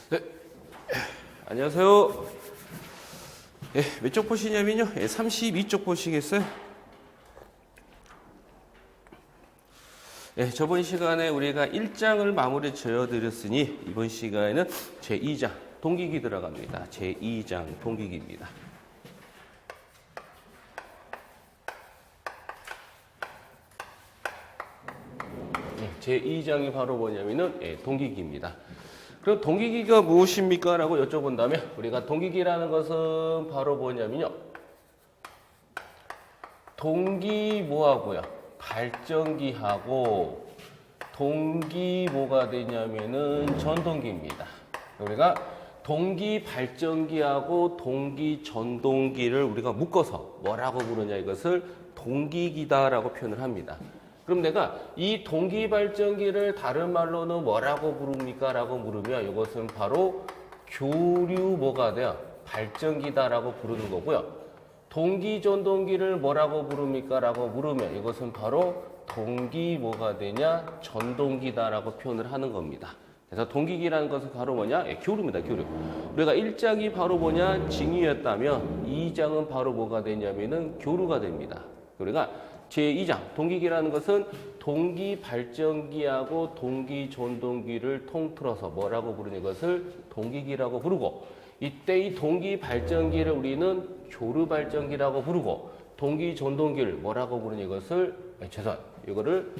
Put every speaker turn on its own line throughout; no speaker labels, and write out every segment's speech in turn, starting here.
네. 안녕하세요. 예, 몇 쪽 보시냐면요. 32쪽 보시겠어요? 예, 저번 시간에 우리가 1장을 마무리 지어드렸으니 이번 시간에는 제2장 동기기 들어갑니다. 제2장 동기기입니다. 제2장이 바로 뭐냐면은 동기기입니다. 그럼 동기기가 무엇입니까? 라고 여쭤본다면 우리가 동기기라는 것은 바로 뭐냐면요. 동기 뭐하고요? 발전기하고 동기 뭐가 되냐면은 전동기입니다. 우리가 동기 발전기하고 동기 전동기를 우리가 묶어서 뭐라고 부르냐 이것을 동기기다라고 표현을 합니다. 그럼 내가 이 동기 발전기를 다른 말로는 뭐라고 부릅니까? 라고 물으면 이것은 바로 교류 뭐가 돼요? 발전기다라고 부르는 거고요. 동기 전동기를 뭐라고 부릅니까? 라고 물으면 이것은 바로 동기 뭐가 되냐? 전동기다라고 표현을 하는 겁니다. 그래서 동기기라는 것은 바로 뭐냐? 교류입니다. 교류. 우리가 1장이 바로 뭐냐? 징유였다면 2장은 바로 뭐가 되냐면은 교류가 됩니다. 우리가 제2장 동기기라는 것은 동기 발전기하고 동기 전동기를 통틀어서 뭐라고 부르는 것을 동기기라고 부르고, 이때 이 동기 발전기를 우리는 교류 발전기라고 부르고, 동기 전동기를 뭐라고 부르는 이것을 이거를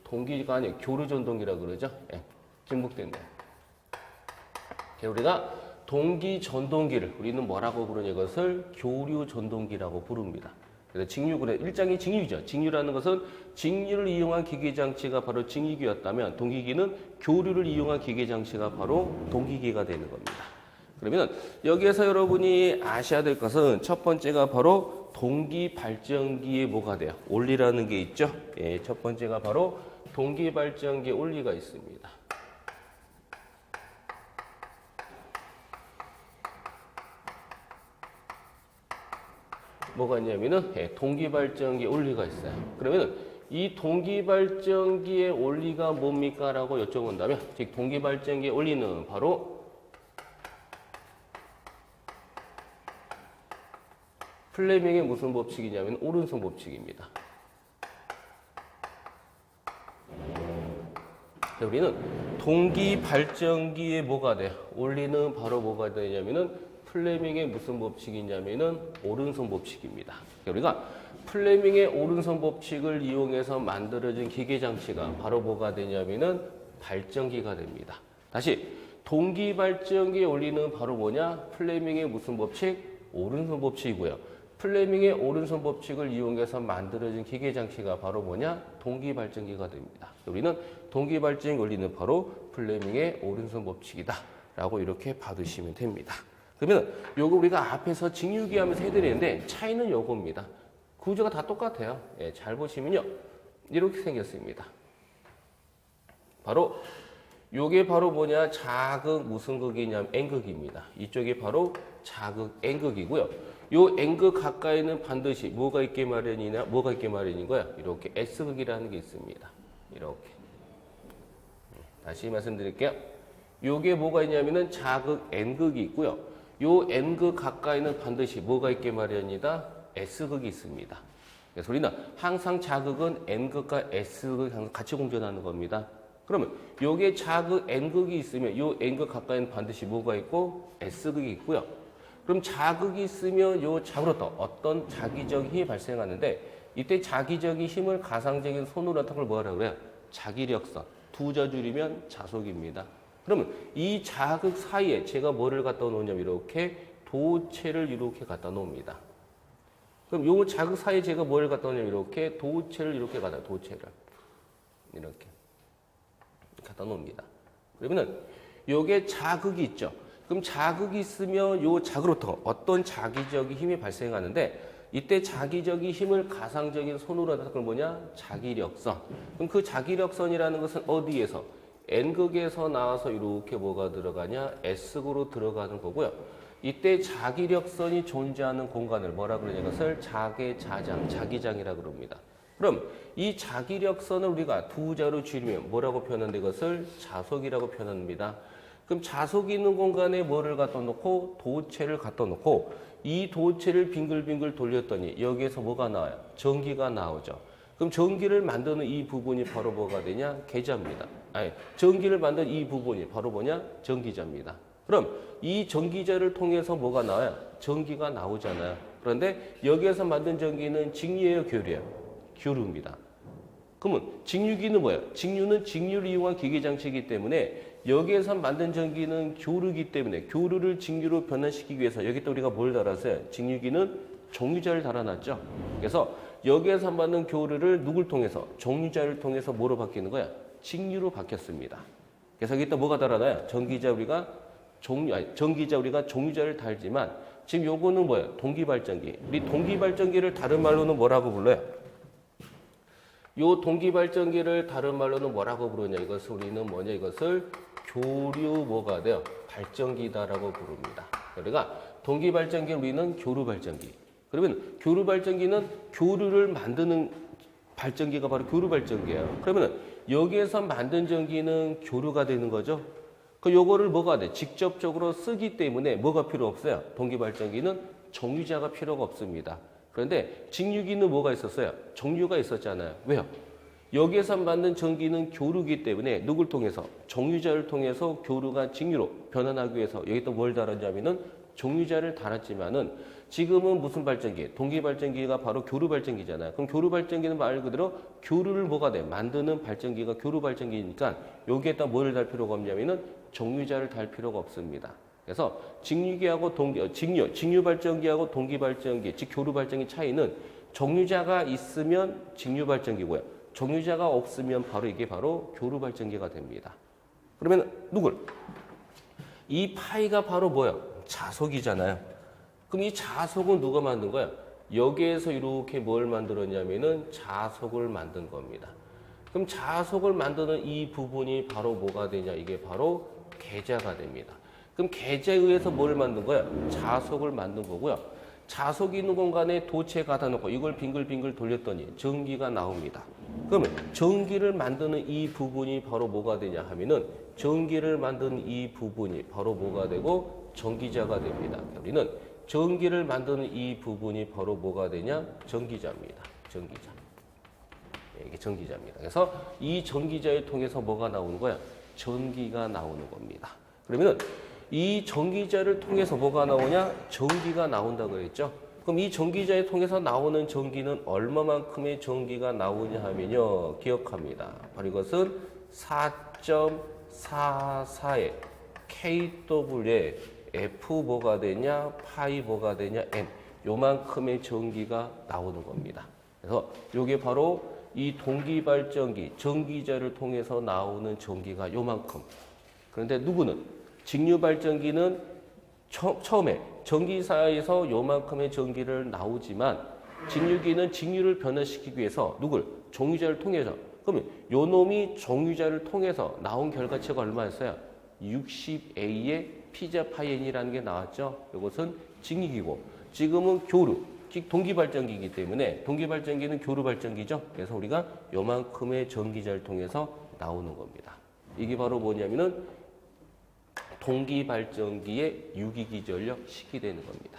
동기가 아니고 교류 전동기라고 그러죠. 증복된다. 우리가 동기 전동기를 우리는 뭐라고 부르는 이것을 교류 전동기라고 부릅니다. 그래서 직류군의 1장이 직류죠. 직류라는 것은 직류를 이용한 기계장치가 바로 직류기였다면 동기기는 교류를 이용한 기계장치가 바로 동기기가 되는 겁니다. 그러면 여기에서 여러분이 아셔야 될 것은 첫 번째가 바로 동기 발전기에 뭐가 돼요? 원리라는 게 있죠. 첫 번째가 바로 동기 발전기의 원리가 있습니다. 뭐가 있냐면은 동기발전기의 원리가 있어요. 그러면은 이 동기발전기의 원리가 뭡니까? 라고 여쭤본다면, 즉 동기발전기의 원리는 바로 플레밍의 무슨 법칙이냐면 오른손 법칙입니다. 우리는 동기발전기의 뭐가 돼요? 원리는 바로 뭐가 되냐면은 플레밍의 무슨 법칙이냐면은 오른손 법칙입니다. 우리가 플레밍의 오른손 법칙을 이용해서 만들어진 기계장치가 바로 뭐가 되냐면은 발전기가 됩니다. 다시 동기 발전기의 원리는 바로 뭐냐? 플레밍의 무슨 법칙? 오른손 법칙이고요. 플레밍의 오른손 법칙을 이용해서 만들어진 기계장치가 바로 뭐냐? 동기 발전기가 됩니다. 우리는 동기 발전기 원리는 바로 플레밍의 오른손 법칙이다 라고 이렇게 받으시면 됩니다. 그러면 요거 우리가 앞에서 직류기 하면서 해드리는데 차이는 요겁니다. 구조가 다 똑같아요. 잘 보시면요. 이렇게 생겼습니다. 바로 요게 바로 뭐냐? 자극 무슨 극이냐면 N극입니다. 이쪽이 바로 자극 N극이고요. 요 N극 가까이는 반드시 뭐가 있게 마련이냐? 뭐가 있게 마련인 거야? 이렇게 S극이라는 게 있습니다. 이렇게. 다시 말씀드릴게요. 요게 뭐가 있냐면은 자극 N극이 있고요. 요 N극 가까이는 반드시 뭐가 있게 마련이다? S극이 있습니다. 그래서 우리는 항상 자극은 N극과 S극이 같이 공존하는 겁니다. 그러면 요게 자극 N극이 있으면 요 N극 가까이는 반드시 뭐가 있고 S극이 있고요. 그럼 자극이 있으면 요 자극으로부터 어떤 자기적 힘이 발생하는데, 이때 자기적인 힘을 가상적인 손으로 나타낸 걸 뭐라고 그래요? 자기력선. 두 자줄이면 자속입니다. 그러면 이 자극 사이에 제가 뭐를 갖다 놓냐면 이렇게 도체를 이렇게 갖다 놓습니다. 그럼 요 자극 사이에 제가 뭐를 갖다 놓냐면 이렇게 도체를 이렇게 갖다 도체를 이렇게 갖다 놓습니다. 그러면은 요게 자극이 있죠. 그럼 자극이 있으면 요 자극으로부터 어떤 자기적인 힘이 발생하는데, 이때 자기적인 힘을 가상적인 손으로 나타낸 건 뭐냐? 자기력선. 그럼 그 자기력선이라는 것은 어디에서? N극에서 나와서 이렇게 뭐가 들어가냐? S극으로 들어가는 거고요. 이때 자기력선이 존재하는 공간을 뭐라 그러냐? 이것을 자개자장, 자기장이라고 그럽니다. 그럼 이 자기력선을 우리가 두 자로 줄이면 뭐라고 표현하는데 이것을 자속이라고 표현합니다. 그럼 자석이 있는 공간에 뭐를 갖다 놓고 도체를 갖다 놓고 이 도체를 빙글빙글 돌렸더니 여기에서 뭐가 나와요? 전기가 나오죠. 그럼 전기를 만드는 이 부분이 바로 뭐가 되냐? 계자입니다. 아니, 전기를 만드는 이 부분이 바로 뭐냐? 전기자입니다. 그럼 이 전기자를 통해서 뭐가 나와요? 전기가 나오잖아요. 그런데 여기에서 만든 전기는 직류예요, 교류예요? 교류입니다. 그러면 직류기는 뭐예요? 직류는 직류를 이용한 기계장치이기 때문에 여기에서 만든 전기는 교류이기 때문에 교류를 직류로 변환시키기 위해서 여기 또 우리가 뭘 달았어요? 직류기는 종유자를 달아놨죠. 그래서 여기에서 만든 교류를 누굴 통해서? 종유자를 통해서 뭐로 바뀌는 거야? 직류로 바뀌었습니다. 그래서 여기 또 뭐가 달아나요? 전기자 우리가 종유자를 달지만 지금 요거는 뭐예요? 동기발전기. 우리 동기발전기를 다른 말로는 뭐라고 불러요? 요 동기발전기를 다른 말로는 뭐라고 부르냐? 이것을 우리는 뭐냐? 이것을 교류 뭐가 돼요? 발전기다라고 부릅니다. 우리가 동기발전기 우리는 교류발전기. 그러면 교류발전기는 교류를 만드는 발전기가 바로 교류발전기예요. 그러면 여기에서 만든 전기는 교류가 되는 거죠. 그 요거를 뭐가 돼? 직접적으로 쓰기 때문에 뭐가 필요 없어요? 동기발전기는 종유자가 필요가 없습니다. 그런데 직류기는 뭐가 있었어요? 종유가 있었잖아요. 왜요? 여기에서 만든 전기는 교류기 때문에 누굴 통해서? 종유자를 통해서 교류가 직류로 변환하기 위해서 여기 또 뭘 달았냐면은 종유자를 달았지만은 지금은 무슨 발전기? 동기발전기가 바로 교류발전기잖아요. 그럼 교류발전기는 말 그대로 교류를 뭐가 돼? 만드는 발전기가 교류발전기니까 여기에다 뭐를 달 필요가 없냐면은 종유자를 달 필요가 없습니다. 그래서 직류기하고 직류발전기하고 동기발전기, 즉 교류발전기 차이는 종유자가 있으면 직류발전기고요. 종유자가 없으면 바로 이게 바로 교류발전기가 됩니다. 그러면 누굴? 이 파이가 바로 뭐예요? 자석이잖아요. 그럼 이 자석은 누가 만든 거야? 여기에서 이렇게 뭘 만들었냐면은 자석을 만든 겁니다. 그럼 자석을 만드는 이 부분이 바로 뭐가 되냐? 이게 바로 계자가 됩니다. 그럼 계자에 의해서 뭘 만든 거야? 자석을 만든 거고요. 자석이 있는 공간에 도체 갖다 놓고 이걸 빙글빙글 돌렸더니 전기가 나옵니다. 그러면 전기를 만드는 이 부분이 바로 뭐가 되냐 하면은 전기를 만드는 이 부분이 바로 뭐가 되고 전기자가 됩니다. 우리는 전기를 만드는 이 부분이 바로 뭐가 되냐? 전기자입니다. 전기자. 이게 전기자입니다. 그래서 이 전기자를 통해서 뭐가 나오는 거야? 전기가 나오는 겁니다. 그러면은 이 전기자를 통해서 뭐가 나오냐? 전기가 나온다고 그랬죠. 그럼 이 전기자를 통해서 나오는 전기는 얼마만큼의 전기가 나오냐 하면요. 기억합니다. 바로 이것은 4.44의 kW에 F 뭐가 되냐? 파이 뭐가 되냐? N. 요만큼의 전기가 나오는 겁니다. 그래서 이게 바로 이 동기발전기, 전기자를 통해서 나오는 전기가 요만큼. 그런데 누구는? 직류발전기는 처음에 전기사에서 요만큼의 전기를 나오지만 직류기는 직류를 변화시키기 위해서 누굴? 종유자를 통해서. 그러면 요 놈이 종유자를 통해서 나온 결과치가 얼마였어요? 60A의 피자 파이N이라는 게 나왔죠. 이것은 직류기고 지금은 교류, 동기발전기이기 때문에 동기발전기는 교류발전기죠. 그래서 우리가 요만큼의 전기자를 통해서 나오는 겁니다. 이게 바로 뭐냐면은 동기발전기의 유기기 전력 식이 되는 겁니다.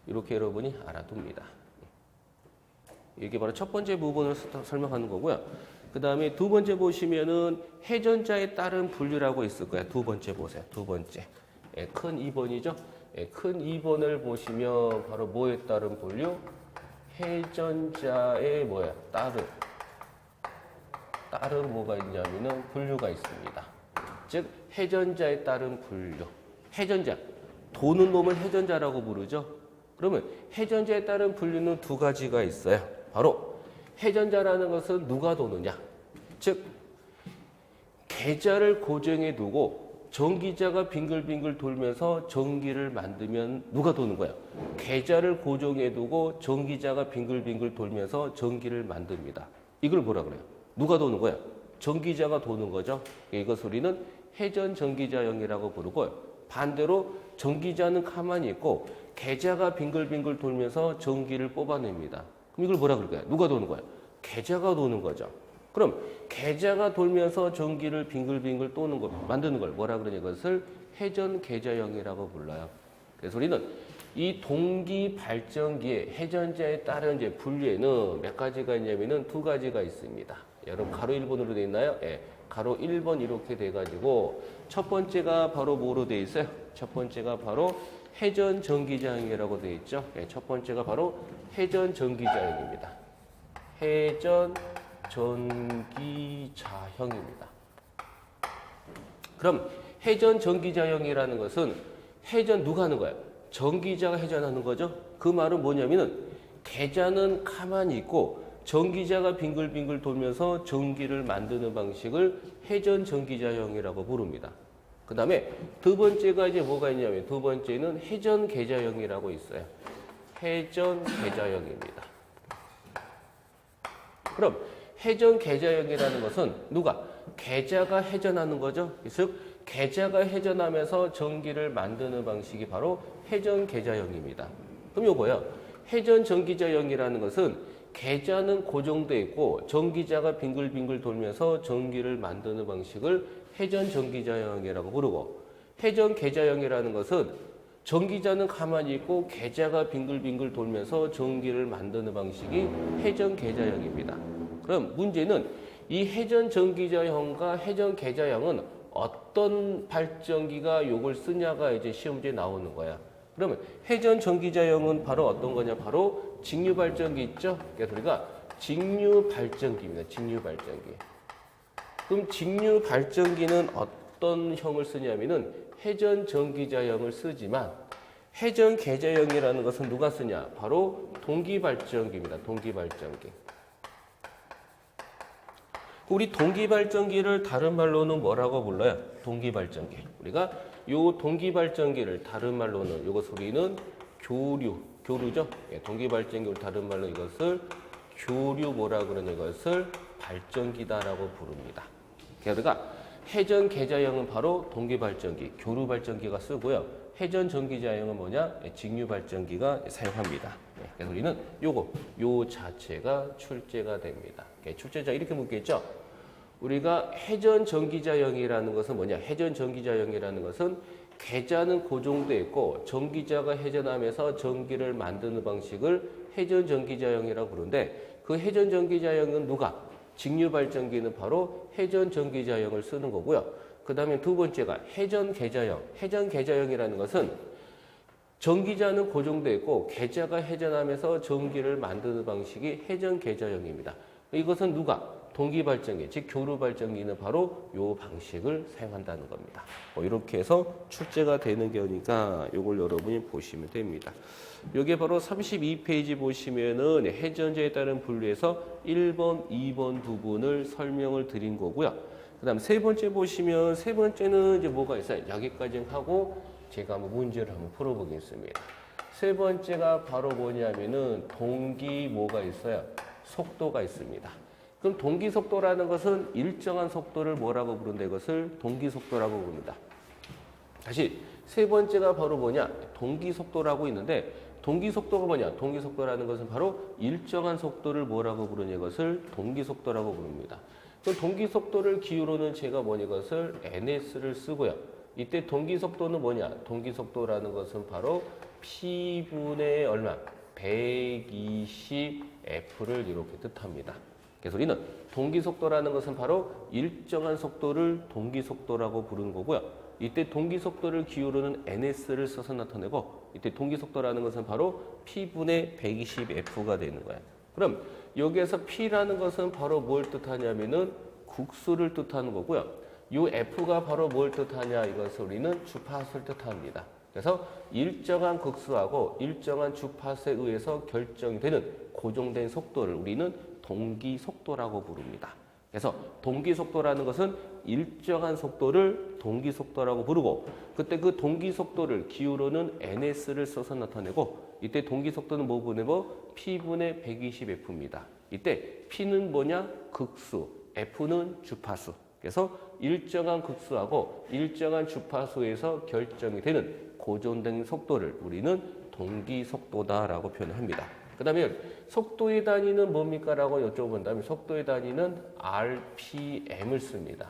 이렇게 여러분이 알아둡니다. 이게 바로 첫 번째 부분을 설명하는 거고요. 그 다음에 두 번째 보시면은 해전자에 따른 분류라고 있을 거예요. 두 번째 보세요. 두 번째. 큰 2번이죠. 큰 2번을 보시면 바로 뭐에 따른 분류? 해전자에 뭐야? 따른 뭐가 있냐면은 분류가 있습니다. 즉 해전자에 따른 분류. 해전자. 도는 놈을 해전자라고 부르죠. 그러면 해전자에 따른 분류는 두 가지가 있어요. 바로 해전자라는 것은 누가 도느냐. 즉 계자를 고정해 두고 전기자가 빙글빙글 돌면서 전기를 만들면 누가 도는 거야? 계자를 고정해 두고 전기자가 빙글빙글 돌면서 전기를 만듭니다. 이걸 뭐라 그래요? 누가 도는 거야? 전기자가 도는 거죠. 이것을 우리는 해전 전기자형이라고 부르고 반대로 전기자는 가만히 있고 계자가 빙글빙글 돌면서 전기를 뽑아냅니다. 그럼 이걸 뭐라 그럴까요? 누가 도는 거야? 계자가 도는 거죠. 그럼 계좌가 돌면서 전기를 빙글빙글 도는 걸 만드는 걸 뭐라 그러냐 이것을 회전 계좌형이라고 불러요. 그래서 우리는 이 동기 발전기의 회전자에 따른 이제 분류에는 몇 가지가 있냐면은 두 가지가 있습니다. 여러분 가로 1번으로 돼 있나요? 예. 가로 1번 이렇게 돼 가지고 첫 번째가 바로 뭐로 돼 있어요? 첫 번째가 바로 회전 전기자형이라고 돼 있죠. 예. 첫 번째가 바로 회전 전기자형입니다. 회전 전기자형입니다. 그럼 회전 전기자형이라는 것은 회전 누가 하는 거야? 전기자가 회전하는 거죠. 그 말은 뭐냐면은 계좌는 가만히 있고 전기자가 빙글빙글 돌면서 전기를 만드는 방식을 회전 전기자형이라고 부릅니다. 그 다음에 두 번째가 이제 뭐가 있냐면 두 번째는 회전 계좌형이라고 있어요. 회전 계좌형입니다. 그럼 회전 계좌형이라는 것은 누가? 계좌가 회전하는 거죠. 즉 계좌가 회전하면서 전기를 만드는 방식이 바로 회전 계좌형입니다. 그럼 요거요. 회전 전기자형이라는 것은 계좌는 고정돼 있고 전기자가 빙글빙글 돌면서 전기를 만드는 방식을 회전 전기자형이라고 부르고 회전 계좌형이라는 것은 전기자는 가만히 있고 계좌가 빙글빙글 돌면서 전기를 만드는 방식이 회전 계좌형입니다. 그럼 문제는 이 회전 전기자형과 회전 계좌형은 어떤 발전기가 요걸 쓰냐가 이제 시험 문제에 나오는 거야. 그러면 회전 전기자형은 바로 어떤 거냐? 바로 직류 발전기 있죠? 그래서 우리가 직류 발전기입니다. 직류 발전기. 그럼 직류 발전기는 어떤 형을 쓰냐면은 회전 전기자형을 쓰지만 회전 계좌형이라는 것은 누가 쓰냐? 바로 동기 발전기입니다. 동기 발전기. 우리 동기 발전기를 다른 말로는 뭐라고 불러요? 동기 발전기. 우리가 요 동기 발전기를 다른 말로는 요것 우리는 교류죠. 예, 동기 발전기를 다른 말로 이것을 교류 뭐라 그러냐 이것을 발전기다라고 부릅니다. 그러니까 회전 계좌형은 바로 동기 발전기, 교류 발전기가 쓰고요. 회전 전기자형은 뭐냐? 예, 직류 발전기가 사용합니다. 예, 그래서 우리는 요 자체가 출제가 됩니다. 예, 출제자 이렇게 묻겠죠? 우리가 회전 전기자형이라는 것은 뭐냐? 회전 전기자형이라는 것은 계좌는 고정돼 있고 전기자가 회전하면서 전기를 만드는 방식을 회전 전기자형이라고 부르는데 그 회전 전기자형은 누가? 직류 발전기는 바로 회전 전기자형을 쓰는 거고요. 그 다음에 두 번째가 회전 계좌형. 회전 계좌형이라는 것은 전기자는 고정돼 있고 계좌가 회전하면서 전기를 만드는 방식이 회전 계좌형입니다. 이것은 누가? 동기 발전기, 즉 교류 발전기는 바로 이 방식을 사용한다는 겁니다. 이렇게 해서 출제가 되는 거니까 이걸 여러분이 보시면 됩니다. 이게 바로 32페이지 보시면은 회전자에 따른 분류에서 1번, 2번 부분을 설명을 드린 거고요. 그다음 세 번째 보시면 세 번째는 이제 뭐가 있어요? 여기까지 하고 제가 한번 문제를 한번 풀어보겠습니다. 세 번째가 바로 뭐냐면은 동기 뭐가 있어요? 속도가 있습니다. 그럼 동기 속도라는 것은 일정한 속도를 뭐라고 부른다? 이것을 동기 속도라고 부릅니다. 다시 세 번째가 바로 뭐냐? 동기 속도라고 있는데 동기 속도가 뭐냐? 동기 속도라는 것은 바로 일정한 속도를 뭐라고 부르냐? 이것을 동기 속도라고 부릅니다. 그럼 동기 속도를 기호로는 제가 뭐냐? 이것을 ns를 쓰고요. 이때 동기 속도는 뭐냐? 동기 속도라는 것은 바로 P분의 얼마? 120F를 이렇게 뜻합니다. 그래서 우리는 동기 속도라는 것은 바로 일정한 속도를 동기 속도라고 부르는 거고요. 이때 동기 속도를 기호로는 ns를 써서 나타내고 이때 동기 속도라는 것은 바로 P분의 120F가 되는 거예요. 그럼 여기에서 P라는 것은 바로 뭘 뜻하냐면은 국수를 뜻하는 거고요. 이 F가 바로 뭘 뜻하냐? 이것을 우리는 주파수를 뜻합니다. 그래서 일정한 극수하고 일정한 주파수에 의해서 결정되는 고정된 속도를 우리는 동기 속도라고 부릅니다. 그래서 동기 속도라는 것은 일정한 속도를 동기 속도라고 부르고 그때 그 동기 속도를 기호로는 ns를 써서 나타내고 이때 동기 속도는 뭐 보내고 P분의 120F입니다. 이때 P는 뭐냐? 극수, F는 주파수. 그래서 일정한 극수하고 일정한 주파수에서 결정이 되는 고정된 속도를 우리는 동기 속도다라고 표현합니다. 그 다음에 속도의 단위는 뭡니까? 라고 여쭤본다면 속도의 단위는 RPM을 씁니다.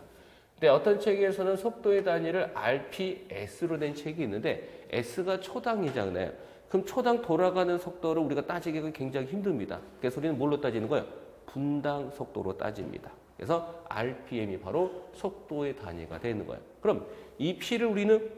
근데 어떤 책에서는 속도의 단위를 RPS로 된 책이 있는데 S가 초당이잖아요. 그럼 초당 돌아가는 속도를 우리가 따지기가 굉장히 힘듭니다. 그래서 우리는 뭘로 따지는 거예요? 분당 속도로 따집니다. 그래서 RPM이 바로 속도의 단위가 되는 거예요. 그럼 이 P를 우리는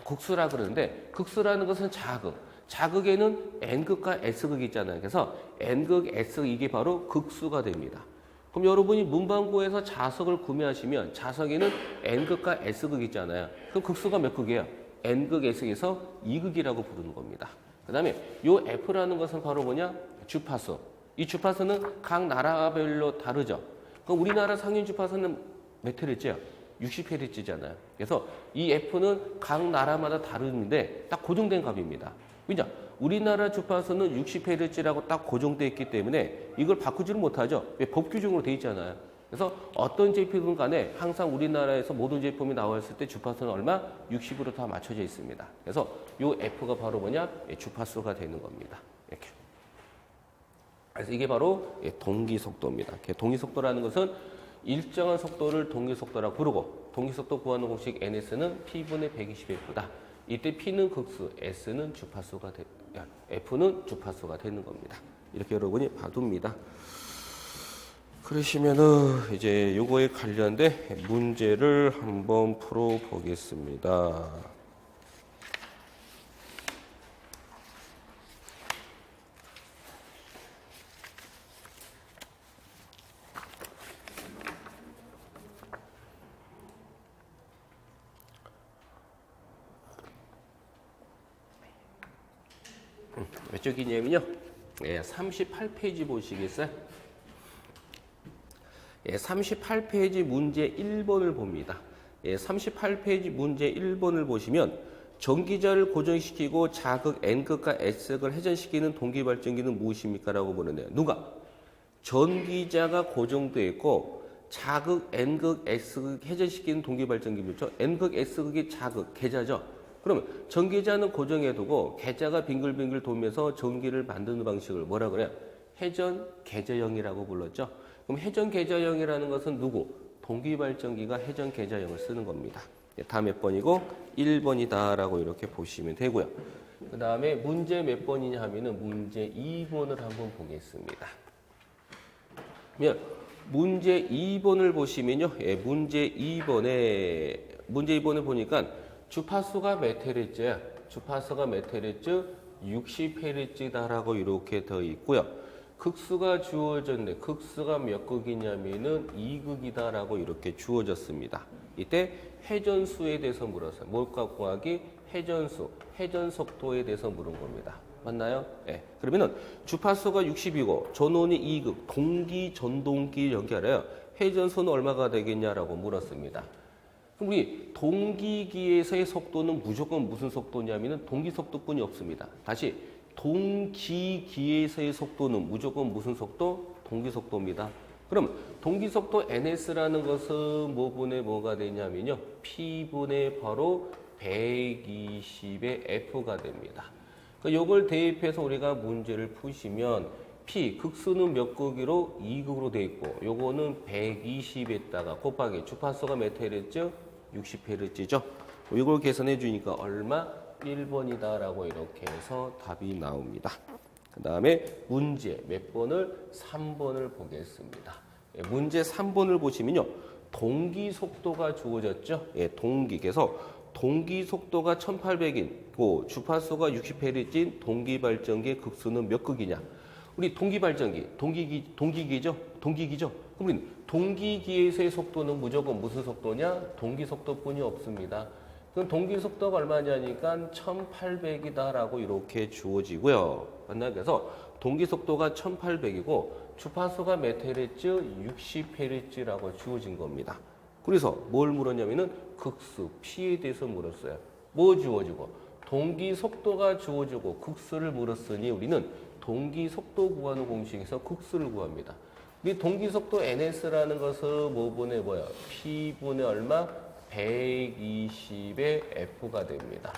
극수라 그러는데 극수라는 것은 자극. 자극에는 N극과 S극이 있잖아요. 그래서 N극, S극 이게 바로 극수가 됩니다. 그럼 여러분이 문방구에서 자석을 구매하시면 자석에는 N극과 S극이 있잖아요. 그럼 극수가 몇 극이에요? N극, S극에서 2극이라고 부르는 겁니다. 그 다음에 요 F라는 것은 바로 뭐냐? 주파수. 이 주파수는 각 나라별로 다르죠. 그럼 우리나라 상위 주파수는 몇 헤르츠예요? 60Hz잖아요. 그래서 이 F는 각 나라마다 다른데 딱 고정된 값입니다. 그죠? 우리나라 주파수는 60Hz라고 딱 고정되어 있기 때문에 이걸 바꾸지를 못하죠. 왜? 법 규정으로 되어 있잖아요. 그래서 어떤 제품은 간에 항상 우리나라에서 모든 제품이 나왔을 때 주파수는 얼마? 60으로 다 맞춰져 있습니다. 그래서 이 F가 바로 뭐냐? 주파수가 되는 겁니다. 이렇게. 그래서 이게 바로 동기속도입니다. 동기속도라는 것은 일정한 속도를 동기속도라고 부르고 동기속도 구하는 공식 NS는 P분의 120F다. 이때 P는 극수, S는 주파수가 F는 주파수가 되는 겁니다. 이렇게 여러분이 봐둡니다. 그러시면은 이제 요거에 관련된 문제를 한번 풀어 보겠습니다. 몇 쪽이냐면요. 38페이지 보시겠어요? 38페이지 문제 1번을 봅니다. 38페이지 문제 1번을 보시면 전기자를 고정시키고 자극 N극과 S극을 회전시키는 동기발전기는 무엇입니까? 라고 물었네요. 누가? 전기자가 고정되어 있고 자극 N극, S극 회전시키는 동기발전기 뭐죠? N극, S극이 자극, 계자죠. 그러면 전기자는 고정해두고 계자가 빙글빙글 돌면서 전기를 만드는 방식을 뭐라 그래요? 회전 계자형이라고 불렀죠. 그럼 회전 계자형이라는 것은 누구? 동기발전기가 회전 계자형을 쓰는 겁니다. 다음 몇 번이고 1번이다라고 이렇게 보시면 되고요. 그 다음에 문제 몇 번이냐 하면은 문제 2번을 한번 보겠습니다. 문제 2번을 보시면요. 문제 2번을 보니까 주파수가 몇 헤르츠야? 주파수가 몇 헤르츠? 60Hz다라고 이렇게 되어 있고요. 극수가 주어졌네. 극수가 몇 극이냐면은 2극이다라고 이렇게 주어졌습니다. 이때 회전수에 대해서 물었어요. 뭘까 구하기? 회전수, 회전속도에 대해서 물은 겁니다. 맞나요? 네. 그러면은 주파수가 60이고 전원이 2극, 동기, 전동기 연결해요. 회전수는 얼마가 되겠냐라고 물었습니다. 그럼 우리 동기기에서의 속도는 무조건 무슨 속도냐면은 동기속도뿐이 없습니다. 다시 동기기에서의 속도는 무조건 무슨 속도? 동기속도입니다. 그럼 동기속도 NS라는 것은 뭐분의 뭐가 되냐면요. P분의 바로 120의 F가 됩니다. 이걸 대입해서 우리가 문제를 푸시면 P, 극수는 몇 극으로? 2극으로 되어 있고 요거는 120에다가 곱하기 주파수가 몇 헤르츠? 60Hz죠. 이걸 계산해 주니까 얼마? 1번이다라고 이렇게 해서 답이 나옵니다. 그 다음에 문제 몇 번을? 3번을 보겠습니다. 문제 3번을 보시면요. 동기 속도가 주어졌죠. 동기. 그래서 동기 속도가 1800이고 주파수가 60Hz인 동기 발전기의 극수는 몇 극이냐? 우리 동기 발전기, 동기기죠? 동기기죠? 그럼 우리 동기기에서의 속도는 무조건 무슨 속도냐? 동기 속도뿐이 없습니다. 그럼 동기 속도가 얼마냐니까 1800이다라고 이렇게 주어지고요. 맞나요? 그래서 동기 속도가 1800이고 주파수가 몇 헤르츠? 60Hz라고 주어진 겁니다. 그래서 뭘 물었냐면은 극수, P에 대해서 물었어요. 뭐 주어지고? 동기 속도가 주어지고 극수를 물었으니 우리는 동기 속도 구하는 공식에서 극수를 구합니다. 이 동기 속도 NS라는 것은 뭐분의 뭐야? P분의 얼마? 120의 F가 됩니다.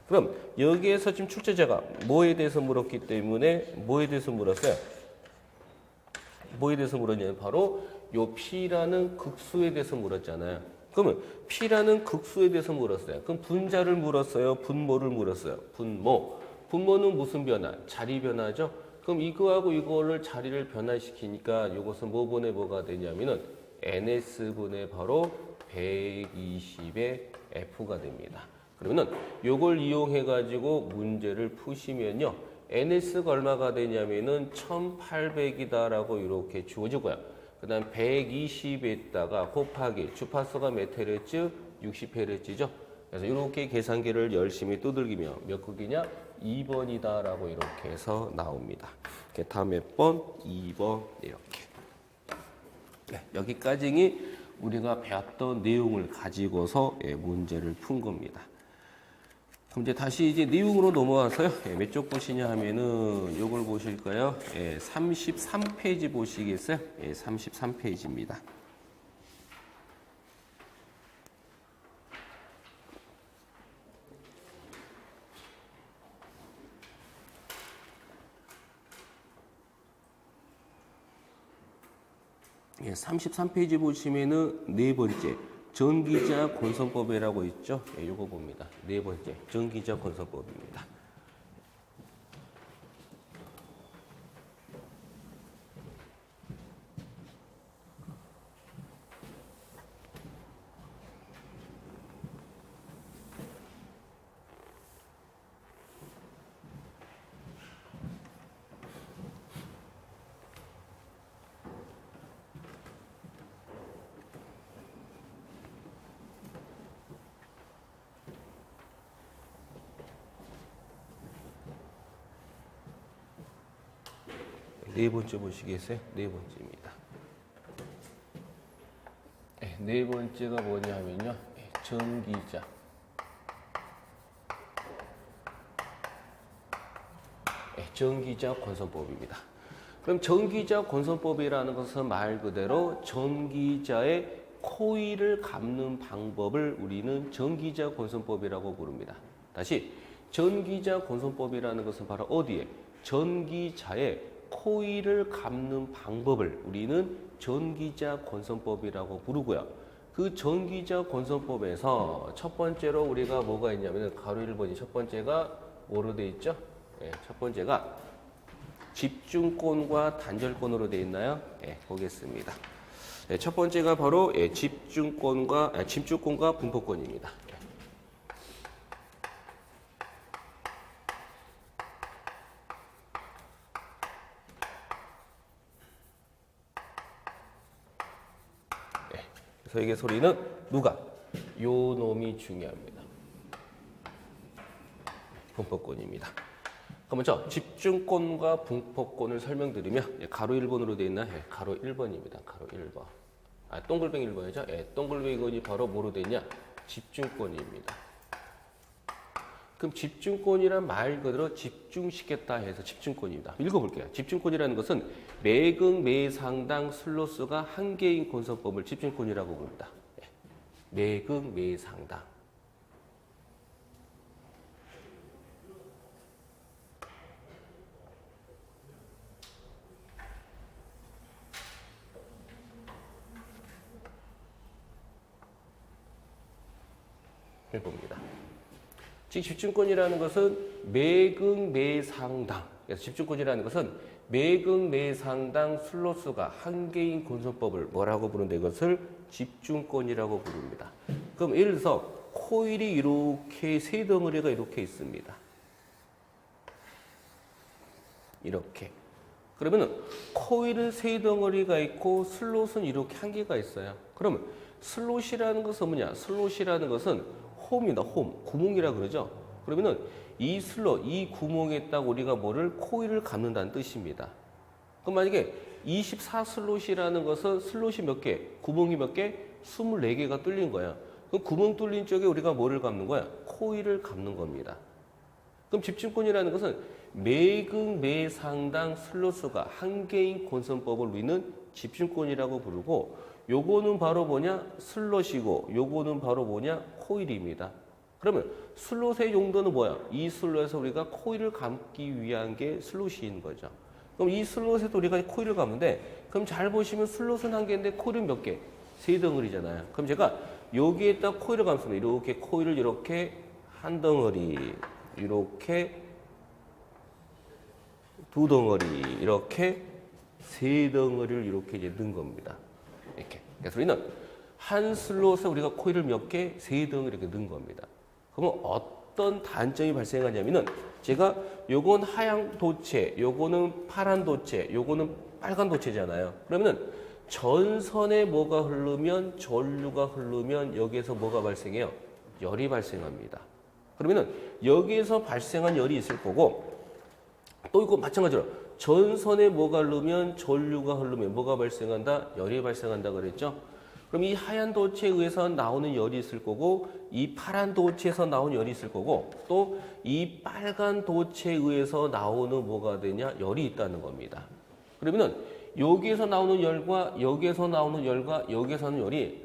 그럼 여기에서 지금 출제자가 뭐에 대해서 물었기 때문에 뭐에 대해서 물었어요? 뭐에 대해서 물었냐면 바로 요 P라는 극수에 대해서 물었잖아요. 그러면 P라는 극수에 대해서 물었어요. 그럼 분자를 물었어요? 분모를 물었어요? 분모. 분모는 무슨 변화? 자리 변화죠? 그럼 이거하고 이거를 자리를 변화시키니까 이것은 뭐분의 뭐가 되냐면은 NS분의 바로 120의 F가 됩니다. 그러면은 요걸 이용해 가지고 문제를 푸시면요. NS가 얼마가 되냐면은 1800이다라고 이렇게 주어지고요. 그 다음 120에다가 곱하기 주파수가 몇 헤르츠? 60헤르츠죠. 그래서 이렇게 계산기를 열심히 두들기면 몇 극이냐? 2번이다라고 이렇게 해서 나옵니다. 다음 몇 번? 2번 이렇게. 네, 여기까지 우리가 배웠던 내용을 가지고서 문제를 푼 겁니다. 그럼 이제 다시 이제 내용으로 넘어와서요. 몇 쪽 보시냐 하면은 요걸 보실까요? 33페이지 보시겠어요? 33페이지입니다. 예, 33페이지 보시면은 네 번째 전기자 권선법이라고 있죠. 예, 요거 봅니다. 네 번째 전기자 권선법입니다. 네 번째 보시겠어요? 네 번째입니다. 네 번째가 뭐냐면요. 전기자. 전기자 권선법입니다. 그럼 전기자 권선법이라는 것은 말 그대로 전기자의 코일을 감는 방법을 우리는 전기자 권선법이라고 부릅니다. 다시 전기자 권선법이라는 것은 바로 어디에? 전기자의 코일을 감는 방법을 우리는 전기자 권선법이라고 부르고요. 그 전기자 권선법에서 첫 번째로 우리가 뭐가 있냐면 가로 1번이 첫 번째가 뭐로 돼 있죠? 첫 번째가 집중권과 단절권으로 돼 있나요? 보겠습니다. 첫 번째가 바로 집중권과 분포권입니다. 그래서 이게 소리는 누가? 요 놈이 중요합니다. 분포권입니다. 그럼 먼저 집중권과 분포권을 설명드리면 가로 1번으로 되어 있나? 가로 1번입니다. 가로 1번. 동글뱅이 1번이죠? 동글뱅이 1번이 바로 뭐로 되어 있냐? 집중권입니다. 그럼 집중권이란 말 그대로 집중시켰다 해서 집중권입니다. 읽어볼게요. 집중권이라는 것은 매극 매상당 슬로스가 한 개인 권선법을 집중권이라고 부릅니다. 매극 매상당. 해봅니다. 즉 집중권이라는 것은 매극 매상당. 그래서 집중권이라는 것은 매극 매상당 슬로스가 한 개인 권선법을 뭐라고 부르는데 이것을 집중권이라고 부릅니다. 그럼 예를 들어서 코일이 이렇게 세 덩어리가 이렇게 있습니다. 이렇게. 그러면은 코일은 세 덩어리가 있고 슬롯은 이렇게 한 개가 있어요. 그러면 슬롯이라는 것은 뭐냐? 슬롯이라는 것은 홈이다, 홈. 구멍이라 그러죠. 그러면은 이 슬롯, 이 구멍에다가 우리가 뭐를 코일을 감는다는 뜻입니다. 그럼 만약에 24 슬롯이라는 것은 슬롯이 몇 개? 구멍이 몇 개? 24개가 뚫린 거야. 그럼 구멍 뚫린 쪽에 우리가 뭐를 감는 거야? 코일을 감는 겁니다. 그럼 집중권이라는 것은 매극 매상당 슬롯수가 한 개인 권선법을 우리는 집중권이라고 부르고 요거는 바로 뭐냐? 슬롯이고 요거는 바로 뭐냐? 코일입니다. 그러면 슬롯의 용도는 뭐야? 이 슬롯에서 우리가 코일을 감기 위한 게 슬롯인 거죠. 그럼 이 슬롯에도 우리가 코일을 감는데, 그럼 잘 보시면 슬롯은 한 개인데 코일은 몇 개? 세 덩어리잖아요. 그럼 제가 여기에다 코일을 감습니다. 이렇게 코일을 이렇게 한 덩어리, 이렇게 두 덩어리, 이렇게 세 덩어리를 이렇게 이제 넣은 겁니다. 이렇게. 그래서 우리는 한 슬롯에 우리가 코일을 몇 개? 세 덩어리 이렇게 넣은 겁니다. 그러면 어떤 단점이 발생하냐면은 제가 요건 하얀 도체, 요거는 파란 도체, 요거는 빨간 도체잖아요. 그러면은 전선에 뭐가 흐르면 전류가 흐르면 여기에서 뭐가 발생해요? 열이 발생합니다. 그러면은 여기에서 발생한 열이 있을 거고 또 이거 마찬가지로 전선에 뭐가 흐르면 전류가 흐르면 뭐가 발생한다? 열이 발생한다 그랬죠? 그럼 이 하얀 도체에 의해서 나오는 열이 있을 거고 이 파란 도체에서 나오는 열이 있을 거고 또 이 빨간 도체에 의해서 나오는 뭐가 되냐? 열이 있다는 겁니다. 그러면은 여기에서 나오는 열과 여기에서 나오는 열과 여기에서 나오는 열이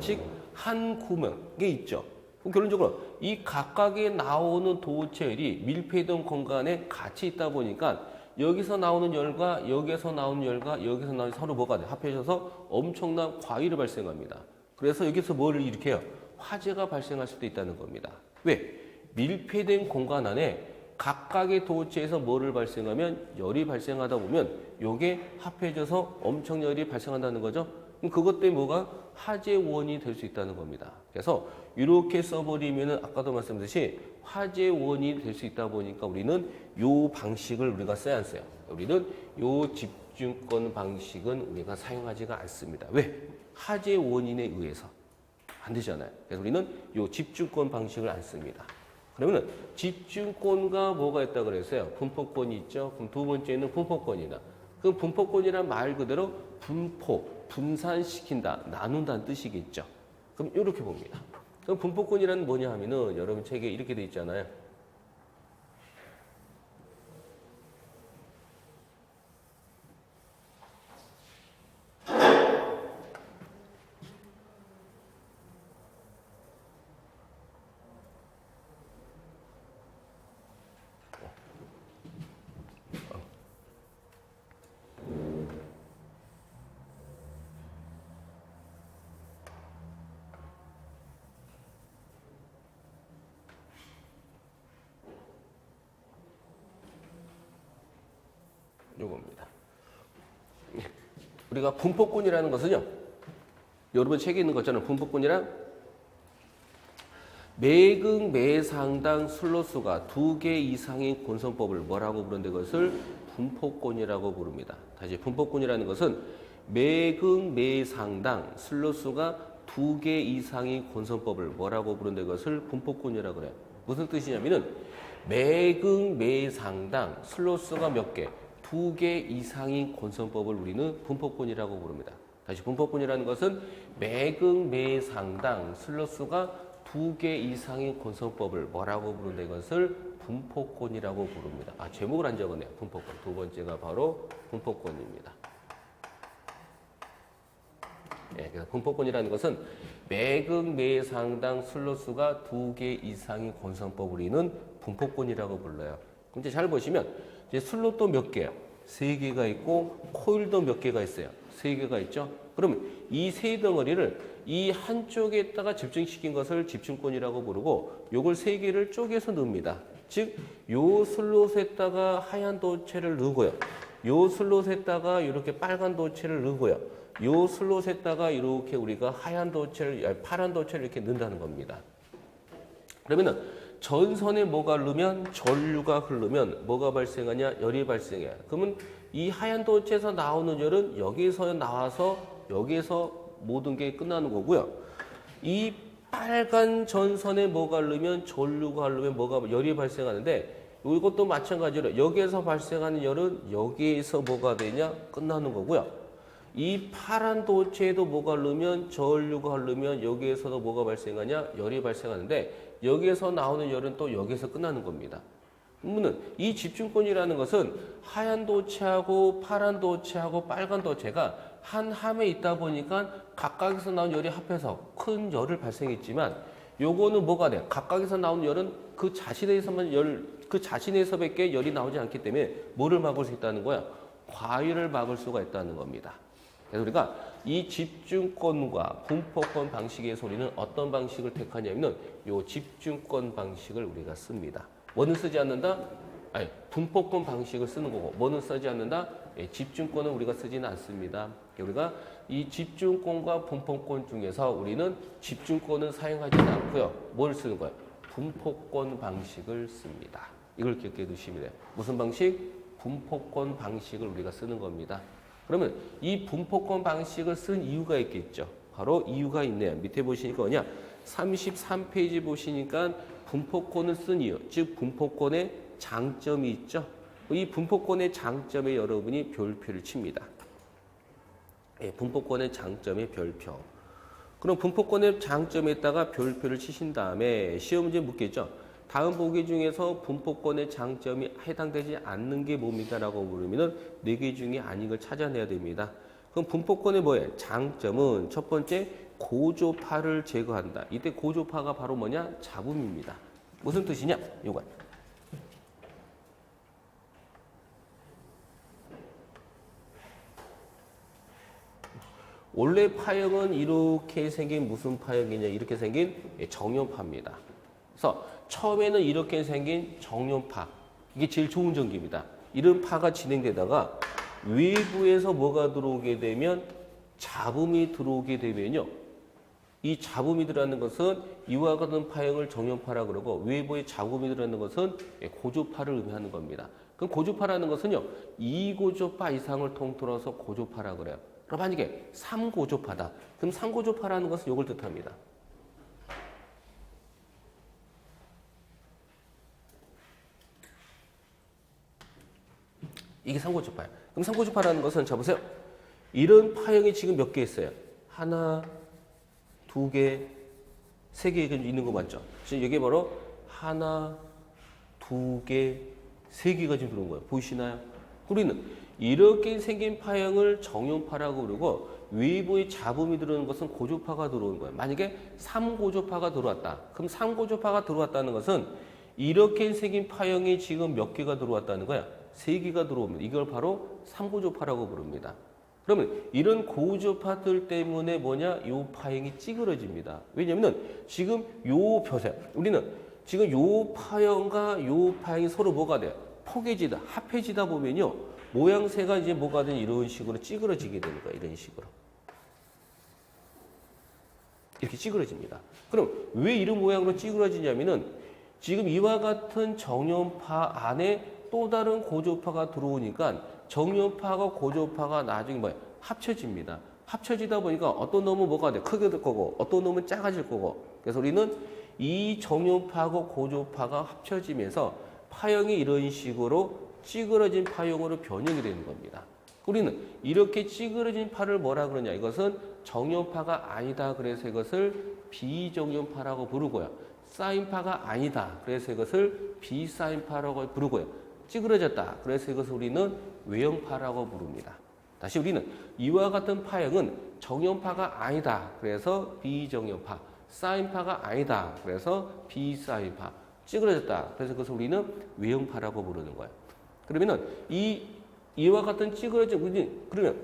즉 한 구멍에 있죠. 그럼 결론적으로 이 각각에 나오는 도체열이 밀폐된 공간에 같이 있다 보니까 여기서 나오는 열과 여기에서 나오는 열과 여기서 나오는 서로 뭐가 돼? 합해져서 엄청난 과율이 발생합니다. 그래서 여기서 뭐를 일으켜요? 화재가 발생할 수도 있다는 겁니다. 왜? 밀폐된 공간 안에 각각의 도체에서 뭐를 발생하면 열이 발생하다 보면 요게 합해져서 엄청 열이 발생한다는 거죠. 그럼 그것 때문에 뭐가 화재 원인이 될 수 있다는 겁니다. 그래서 이렇게 써버리면은 아까도 말씀드렸듯이 화재 원인이 될 수 있다 보니까 우리는 요 방식을 우리가 써야 안 써요. 우리는 요 집중권 방식은 우리가 사용하지가 않습니다. 왜? 화재 원인에 의해서 안 되잖아요. 그래서 우리는 요 집중권 방식을 안 씁니다. 그러면은 집중권과 뭐가 있다 그랬어요? 분포권이 있죠. 그럼 두 번째는 분포권이다. 그 분포권이란 말 그대로 분산시킨다, 나눈다는 뜻이겠죠. 그럼 이렇게 봅니다. 그럼 분포권이란 뭐냐 하면은 여러분 책에 이렇게 돼 있잖아요. 요겁니다. 우리가 분포권이라는 것은요. 여러분 책에 있는 것처럼 분포권이란 매극 매상당 슬롯수가 2개 이상의 권선법을 뭐라고 부르는데 그것을 분포권이라고 부릅니다. 다시 분포권이라는 것은 매극 매상당 슬롯수가 2개 이상의 권선법을 뭐라고 부르는데 그것을 분포권이라고 그래요. 무슨 뜻이냐면은 매극 매상당 슬롯수가 몇 개? 2개 이상의 권선법을 우리는 분포권이라고 부릅니다. 다시 분포권이라는 것은 매극 매상당 슬롯수가 2개 이상의 권선법을 뭐라고 부르는데 이것을 분포권이라고 부릅니다. 제목을 안 적었네요. 분포권. 두 번째가 바로 분포권입니다. 그래서 분포권이라는 것은 매극 매상당 슬롯수가 2개 이상의 권선법을 우리는 분포권이라고 불러요. 그럼 이제 잘 보시면 이제 슬롯도 몇 개요? 3개가 있고 코일도 몇 개가 있어요? 3개가 있죠? 그러면 이 세 덩어리를 이 한쪽에다가 집중시킨 것을 집중권이라고 부르고 요걸 3개를 쪼개서 넣습니다. 즉 요 슬롯에다가 하얀 도체를 넣고요. 요 슬롯에다가 이렇게 빨간 도체를 넣고요. 요 슬롯에다가 이렇게 우리가 파란 도체를 이렇게 넣는다는 겁니다. 그러면은 전선에 뭐가 흐르면 전류가 흐르면 뭐가 발생하냐? 열이 발생해요. 그러면 이 하얀 도체에서 나오는 열은 여기서 나와서 여기에서 모든 게 끝나는 거고요. 이 빨간 전선에 뭐가 흐르면 전류가 흐르면 뭐가 열이 발생하는데 이것도 마찬가지로 여기에서 발생하는 열은 여기에서 뭐가 되냐? 끝나는 거고요. 이 파란 도체에도 뭐가 흐르면 전류가 흐르면 여기에서도 뭐가 발생하냐? 열이 발생하는데 여기에서 나오는 열은 또 여기에서 끝나는 겁니다. 그러면 이 집중권이라는 것은 하얀 도체하고 파란 도체하고 빨간 도체가 한 함에 있다 보니까 각각에서 나온 열이 합해서 큰 열을 발생했지만 요거는 뭐가 돼? 각각에서 나오는 열은 그 자신에서밖에 열이 나오지 않기 때문에 뭐를 막을 수 있다는 거야? 과열을 막을 수가 있다는 겁니다. 그래서 우리가 이 집중권과 분포권 방식에서 우리는 어떤 방식을 택하냐면은 요 집중권 방식을 우리가 씁니다. 뭐는 쓰지 않는다? 아니, 분포권 방식을 쓰는 거고, 뭐는 쓰지 않는다? 예, 집중권은 우리가 쓰지는 않습니다. 우리가 이 집중권과 분포권 중에서 우리는 집중권은 사용하지 않고요. 뭘 쓰는 거예요? 분포권 방식을 씁니다. 이걸 기억해 두시면 돼요. 무슨 방식? 분포권 방식을 우리가 쓰는 겁니다. 그러면 이 분포권 방식을 쓴 이유가 있겠죠. 바로 이유가 있네요. 밑에 보시니까 뭐냐? 33페이지 보시니까 분포권을 쓴 이유, 즉 분포권의 장점이 있죠. 이 분포권의 장점에 여러분이 별표를 칩니다. 예, 분포권의 장점의 별표. 그럼 분포권의 장점에다가 별표를 치신 다음에 시험 문제 묻겠죠. 다음 보기 중에서 분포권의 장점이 해당되지 않는 게 뭡니까라고 물으면은 4개 중에 아닌 걸 찾아내야 됩니다. 그럼 분포권의 뭐예요? 장점은 첫 번째 고조파를 제거한다. 이때 고조파가 바로 뭐냐? 잡음입니다. 무슨 뜻이냐? 요거. 원래 파형은 이렇게 생긴 무슨 파형이냐? 이렇게 생긴 정연파입니다. 그래서 처음에는 이렇게 생긴 정연파. 이게 제일 좋은 전기입니다. 이런 파가 진행되다가 외부에서 뭐가 들어오게 되면 잡음이 들어오게 되면요. 이 잡음이 들어가는 것은 이와 같은 파형을 정연파라고 그러고 외부에 잡음이 들어가는 것은 고조파를 의미하는 겁니다. 그럼 고조파라는 것은요. 2고조파 이상을 통틀어서 고조파라고 그래요. 그럼 만약에 3고조파다. 그럼 3고조파라는 것은 이걸 뜻합니다. 이게 3고조파예요. 그럼 3고조파라는 것은 자 보세요. 이런 파형이 지금 몇 개 있어요? 하나, 2개, 3개 있는 거 맞죠? 지금 이게 바로 하나, 2개, 3개가 지금 들어온 거예요. 보이시나요? 우리는 이렇게 생긴 파형을 정연파라고 그러고 외부에 잡음이 들어오는 것은 고조파가 들어오는 거예요. 만약에 3고조파가 들어왔다. 그럼 3고조파가 들어왔다는 것은 이렇게 생긴 파형이 지금 몇 개가 들어왔다는 거야? 3개가 들어오면 이걸 바로 3고조파라고 부릅니다. 그러면 이런 고조파들 때문에 뭐냐? 이 파형이 찌그러집니다. 왜냐면은 지금 요 벼세 우리는 지금 요 파형과 요 파형이 서로 뭐가 돼요? 포개지다, 합해지다 보면요. 모양새가 이제 뭐가 되냐? 이런 식으로 찌그러지게 되는 거야. 이런 식으로. 이렇게 찌그러집니다. 그럼 왜 이런 모양으로 찌그러지냐면은 지금 이와 같은 정연파 안에 또 다른 고조파가 들어오니까 정연파가 고조파가 나중에 뭐야? 합쳐집니다. 합쳐지다 보니까 어떤 놈은 뭐가 돼? 크게 될 거고 어떤 놈은 작아질 거고. 그래서 우리는 이 정연파하고 고조파가 합쳐지면서 파형이 이런 식으로 찌그러진 파형으로 변형이 되는 겁니다. 우리는 이렇게 찌그러진 파를 뭐라 그러냐? 이것은 정연파가 아니다. 그래서 이것을 비정연파라고 부르고요. 사인파가 아니다. 그래서 이것을 비사인파라고 부르고요. 찌그러졌다. 그래서 이것을 우리는 외형파라고 부릅니다. 다시 우리는 이와 같은 파형은 정연파가 아니다. 그래서 비정연파. 사인파가 아니다. 그래서 비사인파. 찌그러졌다. 그래서 그것을 우리는 외형파라고 부르는 거예요. 그러면은 이와 같은 찌그러진 그러면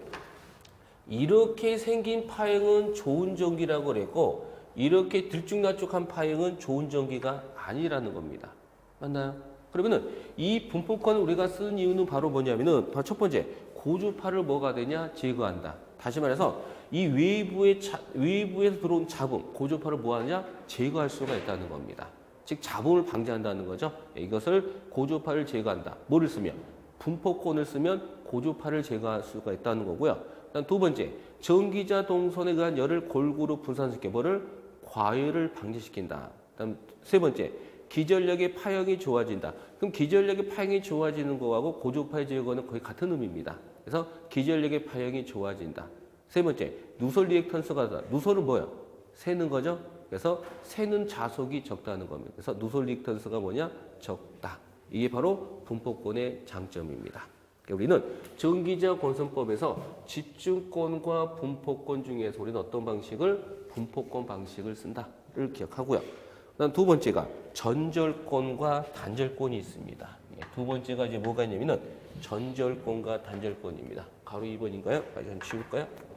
이렇게 생긴 파형은 좋은 전기라고 그랬고 이렇게 들쭉날쭉한 파형은 좋은 전기가 아니라는 겁니다. 맞나요? 그러면은 이 분포권을 우리가 쓰는 이유는 바로 뭐냐면은 바로 첫 번째 고조파를 뭐가 되냐? 제거한다. 다시 말해서 이 외부에서 들어온 잡음, 고조파를 뭐 하느냐? 제거할 수가 있다는 겁니다. 즉 잡음을 방지한다는 거죠. 이것을 고조파를 제거한다. 뭐를 쓰면? 분포권을 쓰면 고조파를 제거할 수가 있다는 거고요. 그다음 두 번째, 전기자 동선에 의한 열을 골고루 분산시켜 뭐를? 과열을 방지시킨다. 그다음 세 번째, 기전력의 파형이 좋아진다. 그럼 기전력의 파형이 좋아지는 거하고 고조파의 제거는 거의 같은 의미입니다. 그래서 기전력의 파형이 좋아진다. 세 번째, 누설 리액턴스가 다. 누설은 뭐예요? 새는 거죠. 그래서 새는 자속이 적다는 겁니다. 그래서 누설 리액턴스가 뭐냐? 적다. 이게 바로 분포권의 장점입니다. 우리는 전기자 권선법에서 집중권과 분포권 중에서 우리는 어떤 방식을? 분포권 방식을 쓴다를 기억하고요. 그다음 두 번째가 전절권과 단절권이 있습니다. 예, 두 번째가 이제 뭐가 있냐면은 전절권과 단절권입니다. 가로 2번인가요? 다시 한번 지울까요?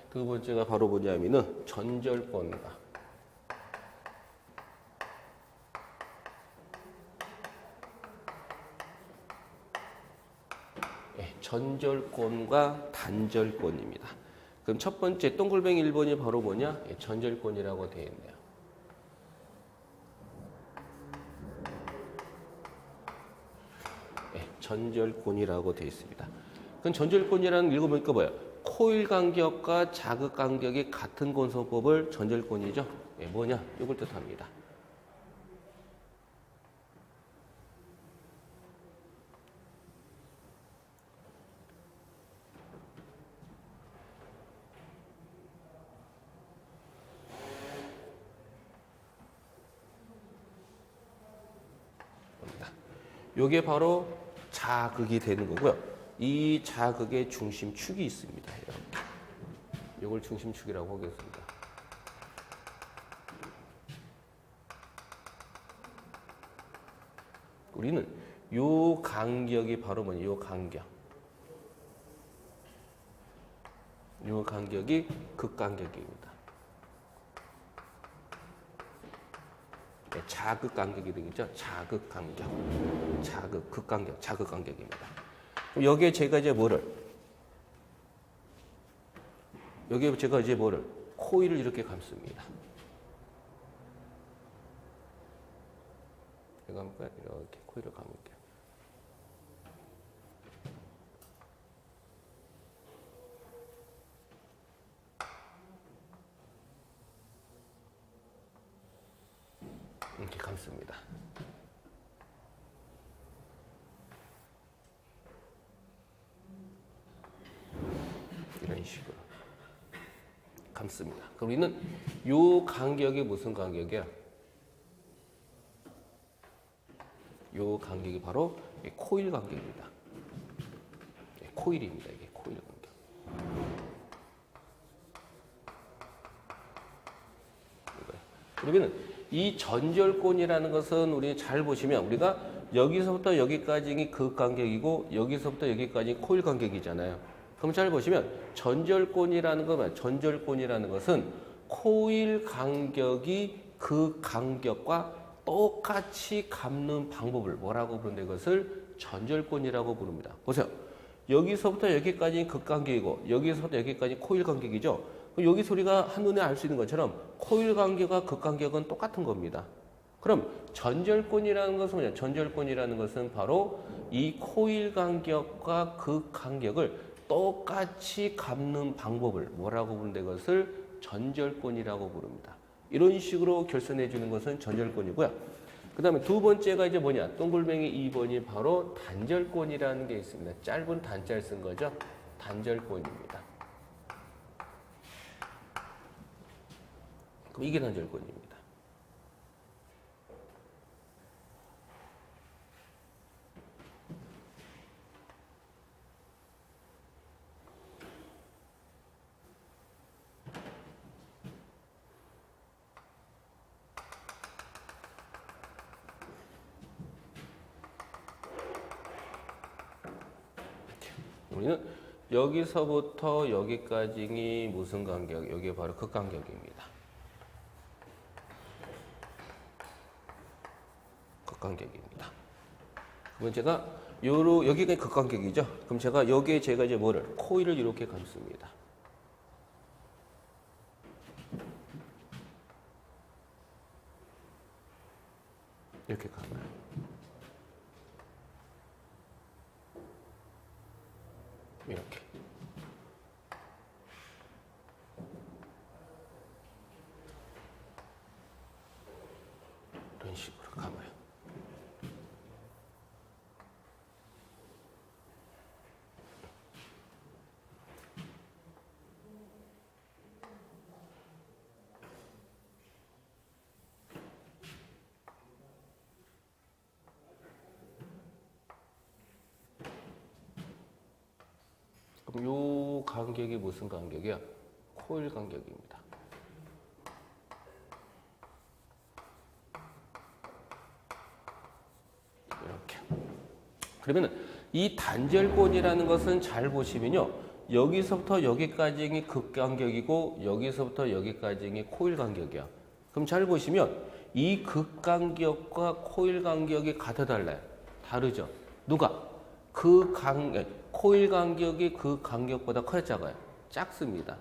두 번째가 바로 뭐냐면은 전절권과 전절권과 단절권입니다. 그럼 첫 번째 동글뱅이 1번이 바로 뭐냐? 전절권이라고 되어 있네요. 전절권이라고 되어 있습니다. 그럼 전절권이라는 읽어보니까 뭐예요? 코일 간격과 자극 간격이 같은 건설법을 전절권이죠. 뭐냐? 이걸 뜻합니다. 이게 바로 자극이 되는 거고요. 이 자극의 중심축이 있습니다. 이걸 중심축이라고 하겠습니다. 우리는 요 간격이 바로 뭐냐? 요 간격. 요 간격이 극간격입니다. 자극 간격이 되겠죠? 자극 간격. 자극, 극간격, 자극 간격입니다. 여기에 제가 이제 코일을 이렇게 감습니다. 이렇게 코일을 감을게요. 이렇게 감습니다. 이런 식으로 감습니다. 그럼 우리는 요 간격이 무슨 간격이야? 요 간격이 바로 코일 간격입니다. 코일입니다. 이게 코일 간격. 그러면은 이 전절권이라는 것은 우리 잘 보시면 우리가 여기서부터 여기까지 극간격이고 여기서부터 여기까지 코일 간격이잖아요. 그럼 잘 보시면 전절권이라는 것은 코일 간격이 그 간격과 똑같이 감는 방법을 뭐라고 부르는데 이것을 전절권이라고 부릅니다. 보세요. 여기서부터 여기까지 극간격이고 여기서부터 여기까지 코일 간격이죠. 여기서 우리가 한눈에 알 수 있는 것처럼 코일 간격과 극간격은 똑같은 겁니다. 그럼 전절권이라는 것은 뭐냐? 전절권이라는 것은 바로 이 코일 간격과 극간격을 똑같이 감는 방법을 뭐라고 부르는데 이것을 전절권이라고 부릅니다. 이런 식으로 결선해 주는 것은 전절권이고요. 그 다음에 두 번째가 이제 뭐냐? 동글뱅이 2번이 바로 단절권이라는 게 있습니다. 짧은 단자를 쓴 거죠. 단절권입니다. 그럼 이게 단절권입니다. 우리는 여기서부터 여기까지 무슨 간격? 여기 바로 극간격입니다. 극간격입니다. 그럼 제가 여기가 극간격이죠. 그럼 여기에 제가 이제 코일을 이렇게 감습니다. 이렇게 감아요. 이렇게. 이런 식으로 감아요. 요 간격이 무슨 간격이야? 코일 간격입니다. 이렇게. 그러면은 이 단절권이라는 것은 잘 보시면요. 여기서부터 여기까지가 극간격이고 여기서부터 여기까지가 코일 간격이야. 그럼 잘 보시면 이 극간격과 코일 간격이 같아 달라요? 다르죠. 누가? 코일 간격이 그 간격보다 커요, 작아요? 작습니다.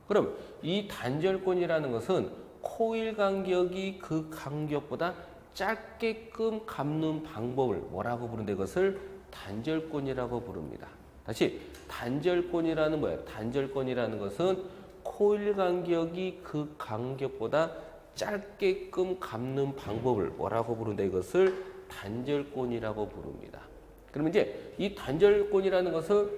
그럼 이 단절권이라는 것은 코일 간격이 그 간격보다 짧게끔 감는 방법을 뭐라고 부르는데 이것을 단절권이라고 부릅니다. 다시 단절권이라는 뭐예요? 단절권이라는 것은 코일 간격이 그 간격보다 짧게끔 감는 방법을 뭐라고 부르는데 이것을 단절권이라고 부릅니다. 그러면 이제 이 단절권이라는 것은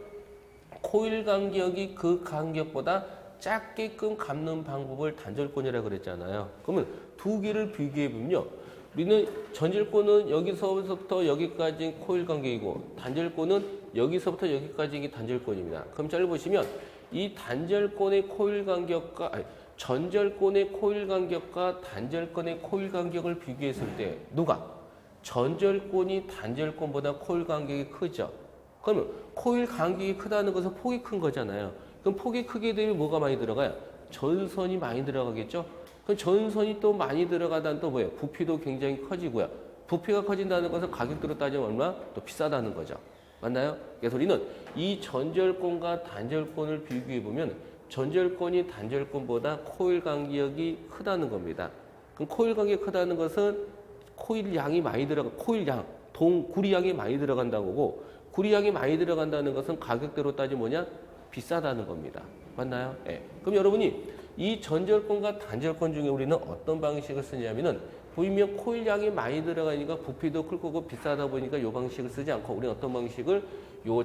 코일 간격이 그 간격보다 짧게끔 감는 방법을 단절권이라고 그랬잖아요. 그러면 두 개를 비교해 보면요. 우리는 전절권은 여기서부터 여기까지 코일 간격이고 단절권은 여기서부터 여기까지 단절권입니다. 그럼 잘 보시면 이 단절권의 코일 간격과 전절권의 코일 간격과 단절권의 코일 간격을 비교했을 때 누가? 전절권이 단절권보다 코일 간격이 크죠. 그러면 코일 간격이 크다는 것은 폭이 큰 거잖아요. 그럼 폭이 크게 되면 뭐가 많이 들어가요? 전선이 많이 들어가겠죠? 그럼 전선이 또 많이 들어가다는 또 뭐예요? 부피도 굉장히 커지고요. 부피가 커진다는 것은 가격대로 따지면 얼마? 또 비싸다는 거죠. 맞나요? 그래서 우리는 이 전절권과 단절권을 비교해 보면 전절권이 단절권보다 코일 간격이 크다는 겁니다. 그럼 코일 간격이 크다는 것은 코일 양이 많이 들어가, 코일 양, 구리 양이 많이 들어간다는 거고, 구리 양이 많이 들어간다는 것은 가격대로 따지면 뭐냐? 비싸다는 겁니다. 맞나요? 예. 그럼 여러분이 이 전절권과 단절권 중에 우리는 어떤 방식을 쓰냐면은 보이면 코일 양이 많이 들어가니까 부피도 클 거고 비싸다 보니까 이 방식을 쓰지 않고 우리는 어떤 방식을 요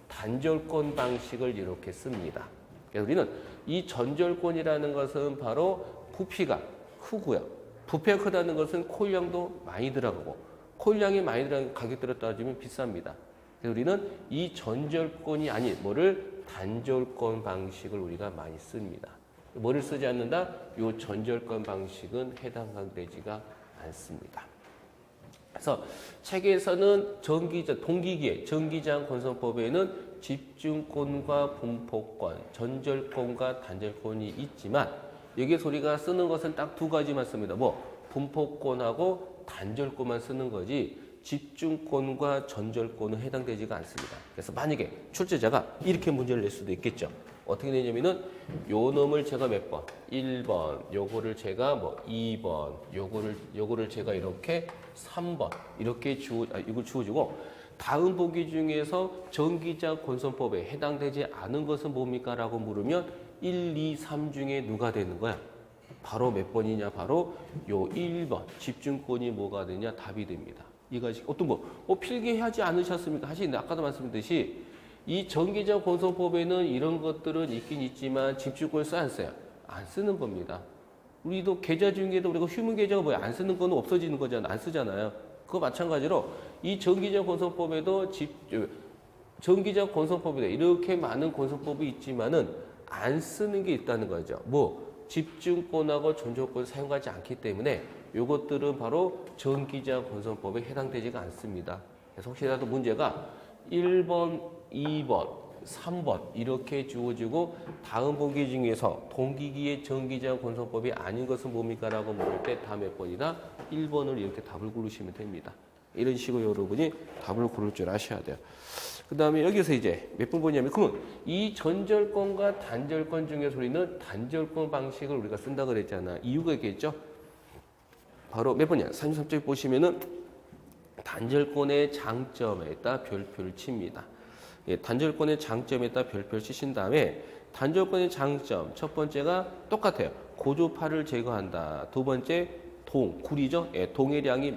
단절권 방식을 이렇게 씁니다. 그래서 우리는 이 전절권이라는 것은 바로 부피가 크고요. 부피가 크다는 것은 코일 양도 많이 들어가고 코일 양이 많이 들어가는 가격대로 따지면 비쌉니다. 그래서 우리는 이 전절권이 아닌 뭐를 단절권 방식을 우리가 많이 씁니다. 뭐를 쓰지 않는다? 이 전절권 방식은 해당되지가 않습니다. 그래서 책에서는 동기기의 전기장 건설법에는 집중권과 분포권, 전절권과 단절권이 있지만 여기서 우리가 쓰는 것은 딱 두 가지만 씁니다. 분포권하고 단절권만 쓰는 거지 집중권과 전절권은 해당되지가 않습니다. 그래서 만약에 출제자가 이렇게 문제를 낼 수도 있겠죠. 어떻게 되냐면은 요 놈을 제가 몇 번? 1번, 요거를 제가 2번, 요거를 제가 이렇게 3번 이렇게 이걸 주어주고 다음 보기 중에서 전기장 건설법에 해당되지 않은 것은 뭡니까? 라고 물으면 1, 2, 3 중에 누가 되는 거야? 바로 몇 번이냐? 바로 요 1번 집중권이 뭐가 되냐? 답이 됩니다. 이것이 어떤 필기하지 않으셨습니까? 하시는데 아까도 말씀드렸듯이 이 전기장 건설법에는 이런 것들은 있긴 있지만 집중권을 써야 안 써요? 안 쓰는 겁니다. 우리도 계좌 중에도 우리가 휴문 계좌가 뭐야? 안 쓰는 거는 없어지는 거잖아요. 안 쓰잖아요. 그거 마찬가지로 이 전기장 건설법에도 전기장 건설법에도 이렇게 많은 건설법이 있지만은 안 쓰는 게 있다는 거죠. 집중권하고 전절권을 사용하지 않기 때문에 이것들은 바로 전기장 건설법에 해당되지가 않습니다. 그래서 혹시라도 문제가 1번, 2번, 3번 이렇게 주어지고 다음 보기 중에서 동기기의 전기장 건설법이 아닌 것은 뭡니까? 라고 물을 때 다 몇 번이다? 1번을 이렇게 답을 고르시면 됩니다. 이런 식으로 여러분이 답을 고를 줄 아셔야 돼요. 그 다음에 여기서 이제 몇 번 보냐면 그러면 이 전절권과 단절권 중에서 우리는 단절권 방식을 우리가 쓴다 그랬잖아. 이유가 있겠죠? 바로 몇 번이야? 33쪽 보시면은 단절권의 장점에다 별표를 칩니다. 예, 단절권의 장점에다 별표를 치신 다음에 단절권의 장점 첫 번째가 똑같아요. 고조파를 제거한다. 두 번째 구리죠. 예, 동해량이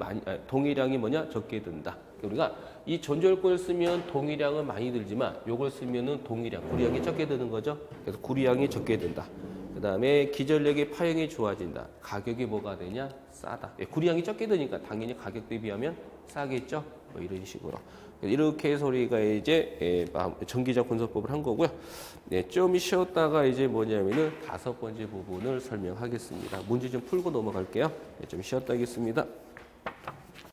뭐냐? 적게 든다. 우리가 이 전절권을 쓰면 동해량은 많이 들지만 이걸 쓰면은 구리량이 적게 드는 거죠. 그래서 구리량이 적게 든다. 그 다음에 기전력의 파형이 좋아진다. 가격이 뭐가 되냐? 싸다. 예, 구리량이 적게 드니까 당연히 가격 대비하면 싸겠죠. 뭐 이런 식으로. 이렇게 해서 우리가 이제 전기자 분석법을 한 거고요. 네, 좀 쉬었다가 이제 뭐냐면은 5번째 부분을 설명하겠습니다. 문제 좀 풀고 넘어갈게요. 네, 좀 쉬었다 하겠습니다.